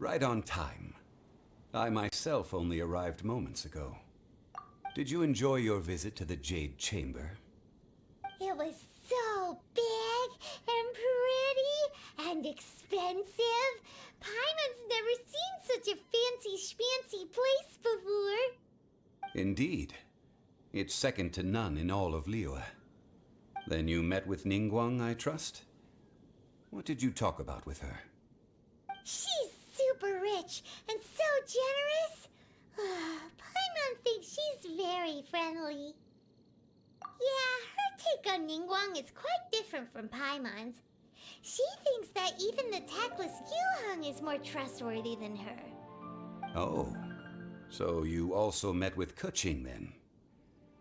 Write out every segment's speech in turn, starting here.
Right on time. I myself only arrived moments ago. Did you enjoy your visit to the Jade Chamber? It was so big and pretty and expensive. Paimon's never seen such a fancy schmancy place before. Indeed. It's second to none in all of Liyue. Then you met with Ningguang, I trust? What did you talk about with her? She's super rich and so generous. Paimon thinks she's very friendly. Yeah, her take on Ningguang is quite different from Paimon's. She thinks that even the tactless Yuheng is more trustworthy than her. Oh, So you also met with Keqing then?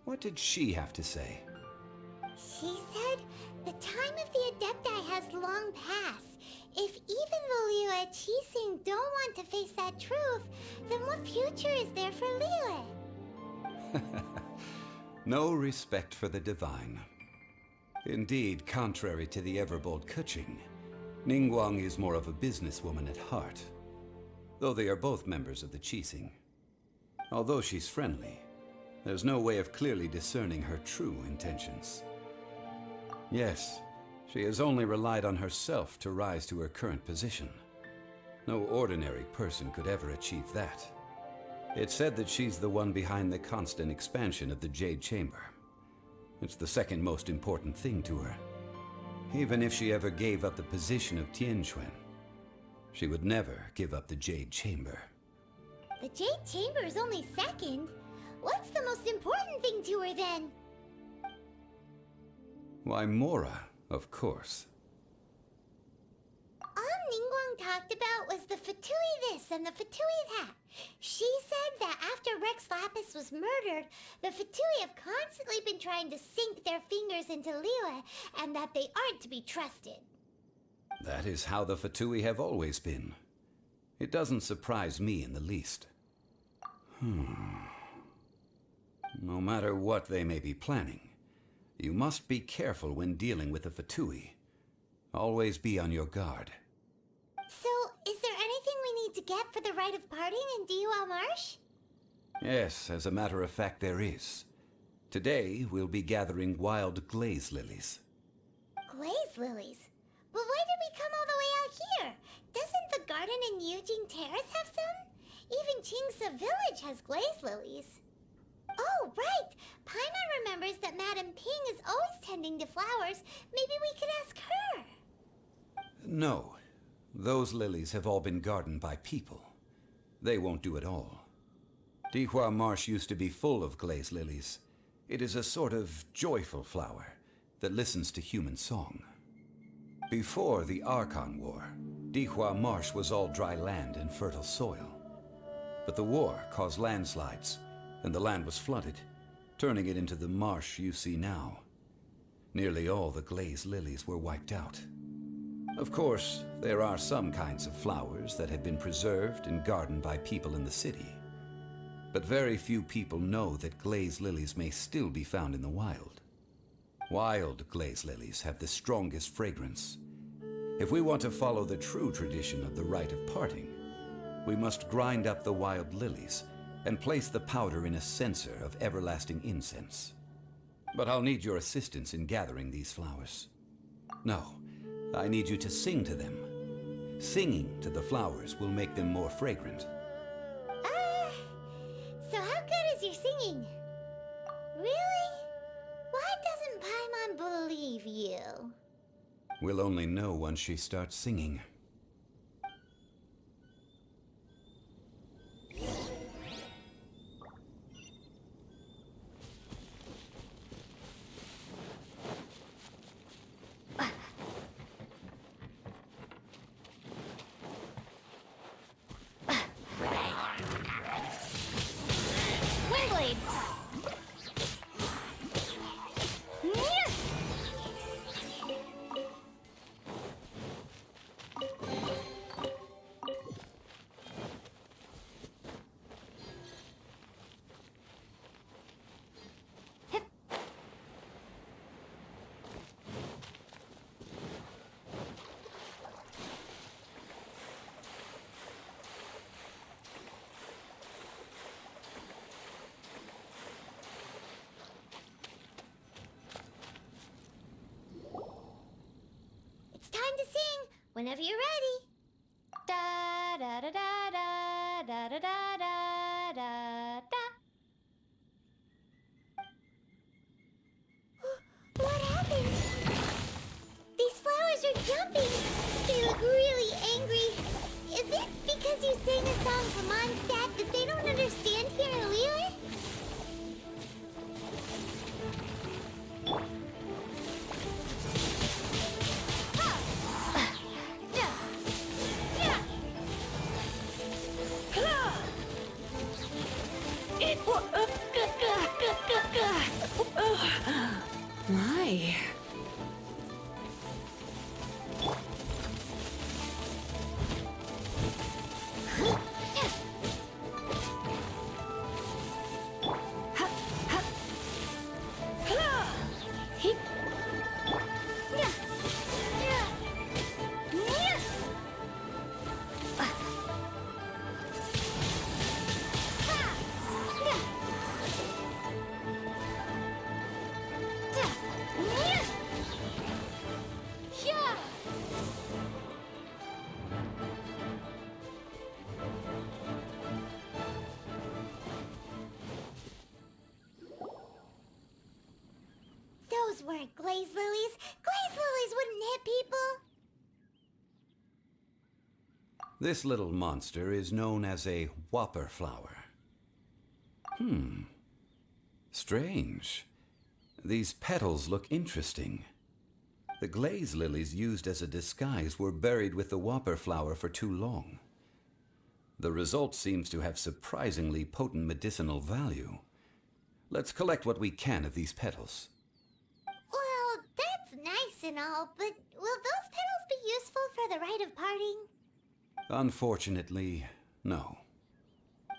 What did she have to say? She said the time of the Adepti has long passed. If even the Liyue Qixing don't want to face that truth, then what future is there for Liyue? No respect for the divine. Indeed, contrary to the ever-bold Keqing, Ningguang is more of a businesswoman at heart, though they are both members of the Qixing. Although she's friendly, there's no way of clearly discerning her true intentions. Yes, she has only relied on herself to rise to her current position. No ordinary person could ever achieve that. It's said that she's the one behind the constant expansion of the Jade Chamber. It's the second most important thing to her. Even if she ever gave up the position of Tianquan, she would never give up the Jade Chamber. The Jade Chamber is only second. What's the most important thing to her then? Why, Mora, of course. All Ningguang talked about was the Fatui this and the Fatui that. She said that after Rex Lapis was murdered, the Fatui have constantly been trying to sink their fingers into Liyue, and that they aren't to be trusted. That is how the Fatui have always been. It doesn't surprise me in the least. No matter what they may be planning, you must be careful when dealing with the Fatui. Always be on your guard. So, is there anything we need to get for the rite of parting in Dihua Marsh? Yes, as a matter of fact, there is. Today, we'll be gathering wild glaze lilies. Glaze lilies? But why did we come all the way out here? Doesn't the garden in Yujing Terrace have some? Even Qingse Village has glaze lilies. Oh, right! Paimon remembers that Madame Ping is always tending to flowers. Maybe we could ask her. No. Those lilies have all been gardened by people. They won't do it all. Dihua Marsh used to be full of glaze lilies. It is a sort of joyful flower that listens to human song. Before the Archon War, Dihua Marsh was all dry land and fertile soil. But the war caused landslides, and the land was flooded, turning it into the marsh you see now. Nearly all the glaze lilies were wiped out. Of course, there are some kinds of flowers that have been preserved and gardened by people in the city. But very few people know that glaze lilies may still be found in the wild. Wild glaze lilies have the strongest fragrance. If we want to follow the true tradition of the rite of parting, we must grind up the wild lilies and place the powder in a censer of everlasting incense. But I'll need your assistance in gathering these flowers. No, I need you to sing to them. Singing to the flowers will make them more fragrant. So how good is your singing? Really? Why doesn't Paimon believe you? We'll only know once she starts singing. Windblade! It's time to sing whenever you're ready. Da da da da da da da da da da da. What happened? These flowers are jumping. They look really angry. Is it because you sang a song for Mondstadt that they don't understand here in Liyue? My. Those weren't glaze lilies. Glaze lilies wouldn't hit people. This little monster is known as a whopper flower. Strange. These petals look interesting. The glaze lilies used as a disguise were buried with the whopper flower for too long. The result seems to have surprisingly potent medicinal value. Let's collect what we can of these petals. Well, that's nice and all, but will those petals be useful for the rite of parting? Unfortunately, no.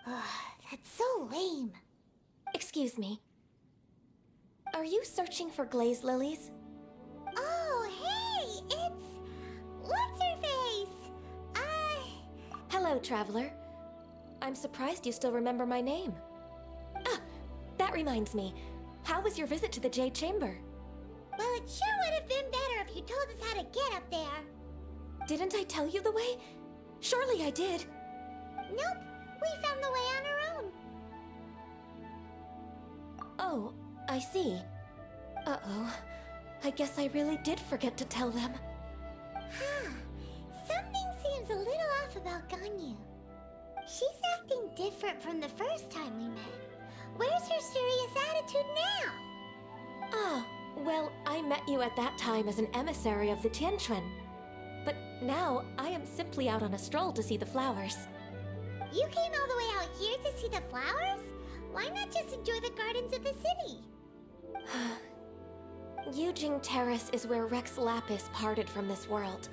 That's so lame. Excuse me. Are you searching for glaze lilies? Oh, hey, it's... What's-her-face? Hello, traveler. I'm surprised you still remember my name. Ah, that reminds me. How was your visit to the Jade Chamber? Well, it sure would have been better if you told us how to get up there. Didn't I tell you the way? Surely I did. Nope, we found the way on our own. Oh, I see. Uh-oh. I guess I really did forget to tell them. Huh. Something seems a little off about Ganyu. She's acting different from the first time we met. Where's her serious attitude now? Ah, well, I met you at that time as an emissary of the Tianquan. But now, I am simply out on a stroll to see the flowers. You came all the way out here to see the flowers? Why not just enjoy the gardens of the city? Yujing Terrace is where Rex Lapis parted from this world.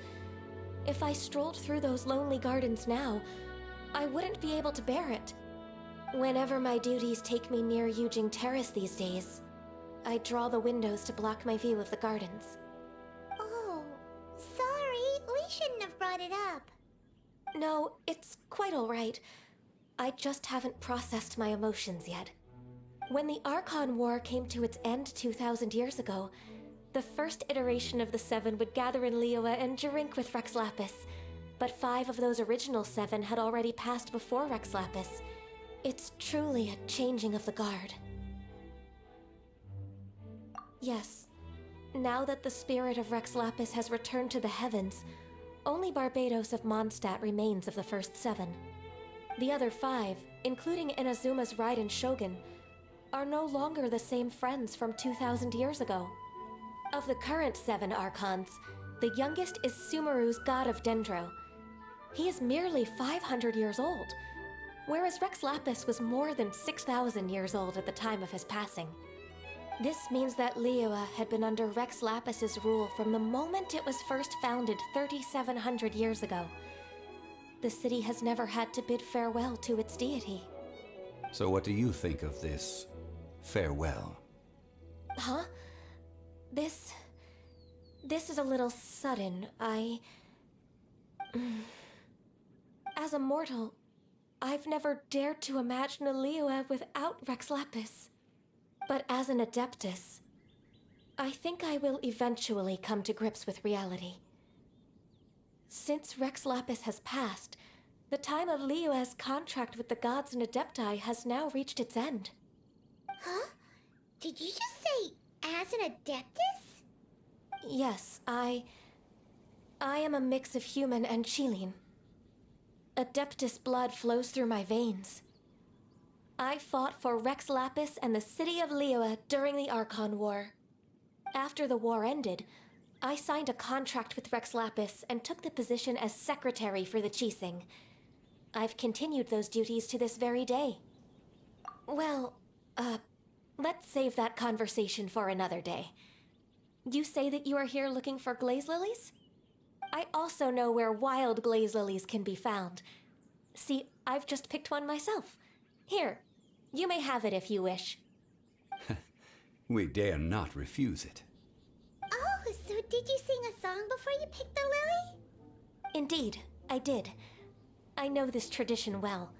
If I strolled through those lonely gardens now, I wouldn't be able to bear it. Whenever my duties take me near Yujing Terrace these days, I draw the windows to block my view of the gardens. Oh, sorry. We shouldn't have brought it up. No, it's quite all right. I just haven't processed my emotions yet. When the Archon War came to its end 2,000 years ago, the first iteration of the Seven would gather in Liyue and drink with Rex Lapis. But 5 of those original 7 had already passed before Rex Lapis. It's truly a changing of the guard. Yes, now that the spirit of Rex Lapis has returned to the heavens, only Barbados of Mondstadt remains of the first 7. The other 5, including Inazuma's Raiden Shogun, are no longer the same friends from 2,000 years ago. Of the current 7 Archons, the youngest is Sumeru's god of Dendro. He is merely 500 years old, whereas Rex Lapis was more than 6,000 years old at the time of his passing. This means that Liyue had been under Rex Lapis's rule from the moment it was first founded 3,700 years ago. The city has never had to bid farewell to its deity. So what do you think of this farewell? Huh? This is a little sudden. As a mortal, I've never dared to imagine a Liyue without Rex Lapis. But as an Adeptus, I think I will eventually come to grips with reality. Since Rex Lapis has passed, the time of Liyue's contract with the gods and Adepti has now reached its end. Huh? Did you just say, as an Adeptus? Yes, I am a mix of human and Qilin. Adeptus blood flows through my veins. I fought for Rex Lapis and the city of Liyue during the Archon War. After the war ended, I signed a contract with Rex Lapis and took the position as secretary for the Qixing. I've continued those duties to this very day. Well, let's save that conversation for another day. You say that you are here looking for glaze lilies? I also know where wild glaze lilies can be found. See, I've just picked one myself. Here, you may have it if you wish. We dare not refuse it. Oh, so did you sing a song before you picked the lily? Indeed, I did. I know this tradition well.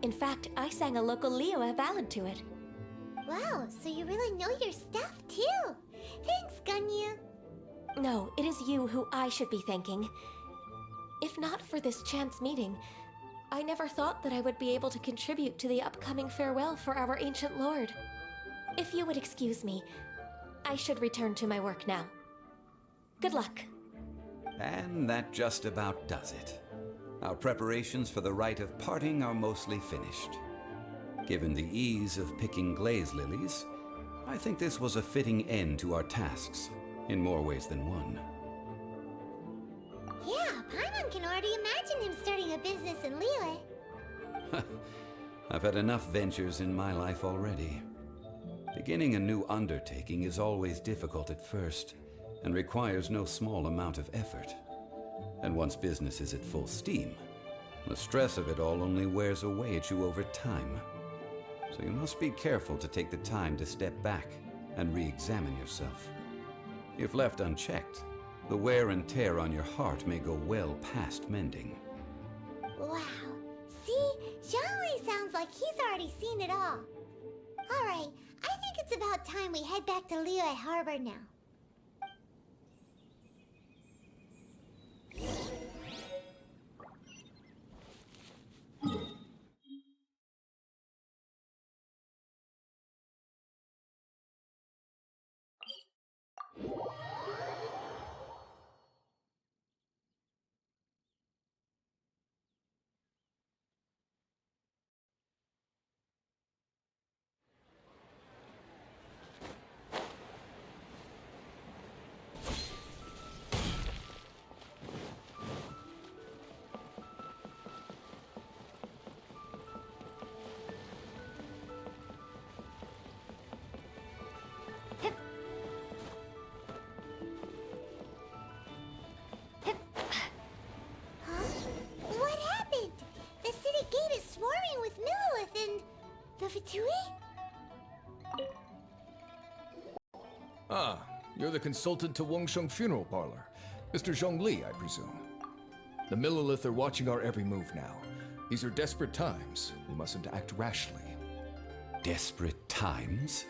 In fact, I sang a local Liyue ballad to it. Wow, so you really know your stuff, too. Thanks, Ganyu. No, it is you who I should be thanking. If not for this chance meeting, I never thought that I would be able to contribute to the upcoming farewell for our ancient lord. If you would excuse me, I should return to my work now. Good luck. And that just about does it. Our preparations for the rite of parting are mostly finished. Given the ease of picking glaze lilies, I think this was a fitting end to our tasks, in more ways than one. Yeah, Paimon can already imagine him starting a business in Liyue. I've had enough ventures in my life already. Beginning a new undertaking is always difficult at first, and requires no small amount of effort. And once business is at full steam, the stress of it all only wears away at you over time. So you must be careful to take the time to step back and re-examine yourself. If left unchecked, the wear and tear on your heart may go well past mending. Wow. See? Zhongli sounds like he's already seen it all. Alright, I think it's about time we head back to Liyue Harbor now. Huh? What happened? The city gate is swarming with Millilith and... the Fatui? Ah, you're the consultant to Wangsheng Funeral Parlor. Mr. Zhongli, I presume. The Millilith are watching our every move now. These are desperate times. We mustn't act rashly. Desperate times?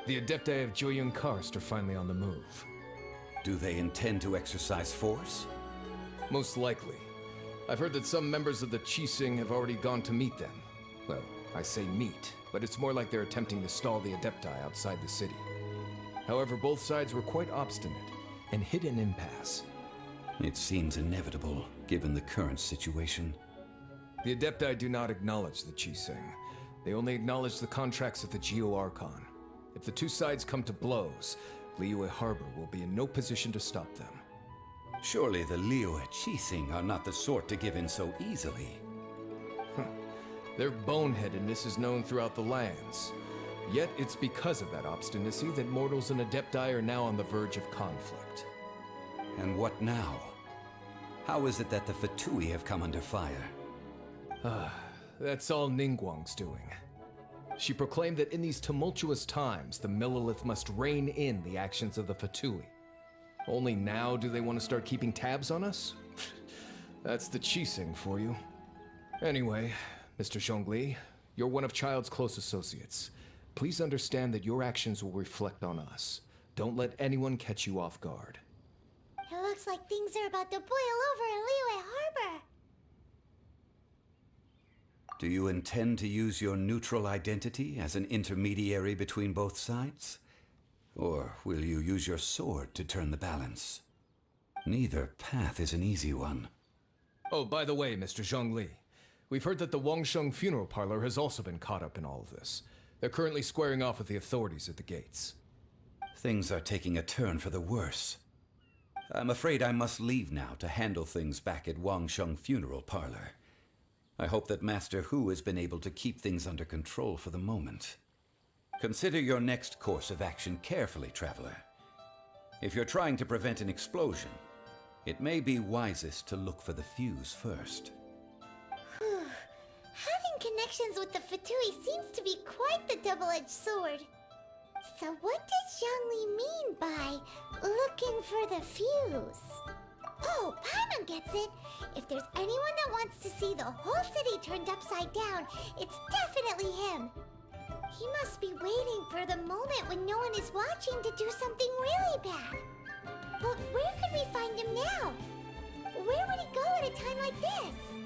The Adepti of Joyun Karst are finally on the move. Do they intend to exercise force? Most likely. I've heard that some members of the Qixing have already gone to meet them. Well, I say meet, but it's more like they're attempting to stall the Adepti outside the city. However, both sides were quite obstinate and hit an impasse. It seems inevitable, given the current situation. The Adepti do not acknowledge the Qixing. They only acknowledge the contracts of the Geo-Archon. If the two sides come to blows, Liyue Harbor will be in no position to stop them. Surely the Liyue Qixing are not the sort to give in so easily. Their boneheadedness is known throughout the lands. Yet it's because of that obstinacy that mortals and Adepti are now on the verge of conflict. And what now? How is it that the Fatui have come under fire? That's all Ningguang's doing. She proclaimed that in these tumultuous times, the Millilith must rein in the actions of the Fatui. Only now do they want to start keeping tabs on us? That's the Qixing for you. Anyway, Mr. Zhongli, you're one of Child's close associates. Please understand that your actions will reflect on us. Don't let anyone catch you off guard. It looks like things are about to boil over in Liyue Harbor. Do you intend to use your neutral identity as an intermediary between both sides? Or will you use your sword to turn the balance? Neither path is an easy one. Oh, by the way, Mr. Zhongli, we've heard that the Wangsheng Funeral Parlor has also been caught up in all of this. They're currently squaring off with the authorities at the gates. Things are taking a turn for the worse. I'm afraid I must leave now to handle things back at Wangsheng Funeral Parlor. I hope that Master Hu has been able to keep things under control for the moment. Consider your next course of action carefully, Traveler. If you're trying to prevent an explosion, it may be wisest to look for the fuse first. Having connections with the Fatui seems to be quite the double-edged sword. So what does Zhongli mean by looking for the fuse? Oh, Paimon gets it! If there's anyone that wants to see the whole city turned upside down, it's definitely him! He must be waiting for the moment when no one is watching to do something really bad. But where could we find him now? Where would he go at a time like this?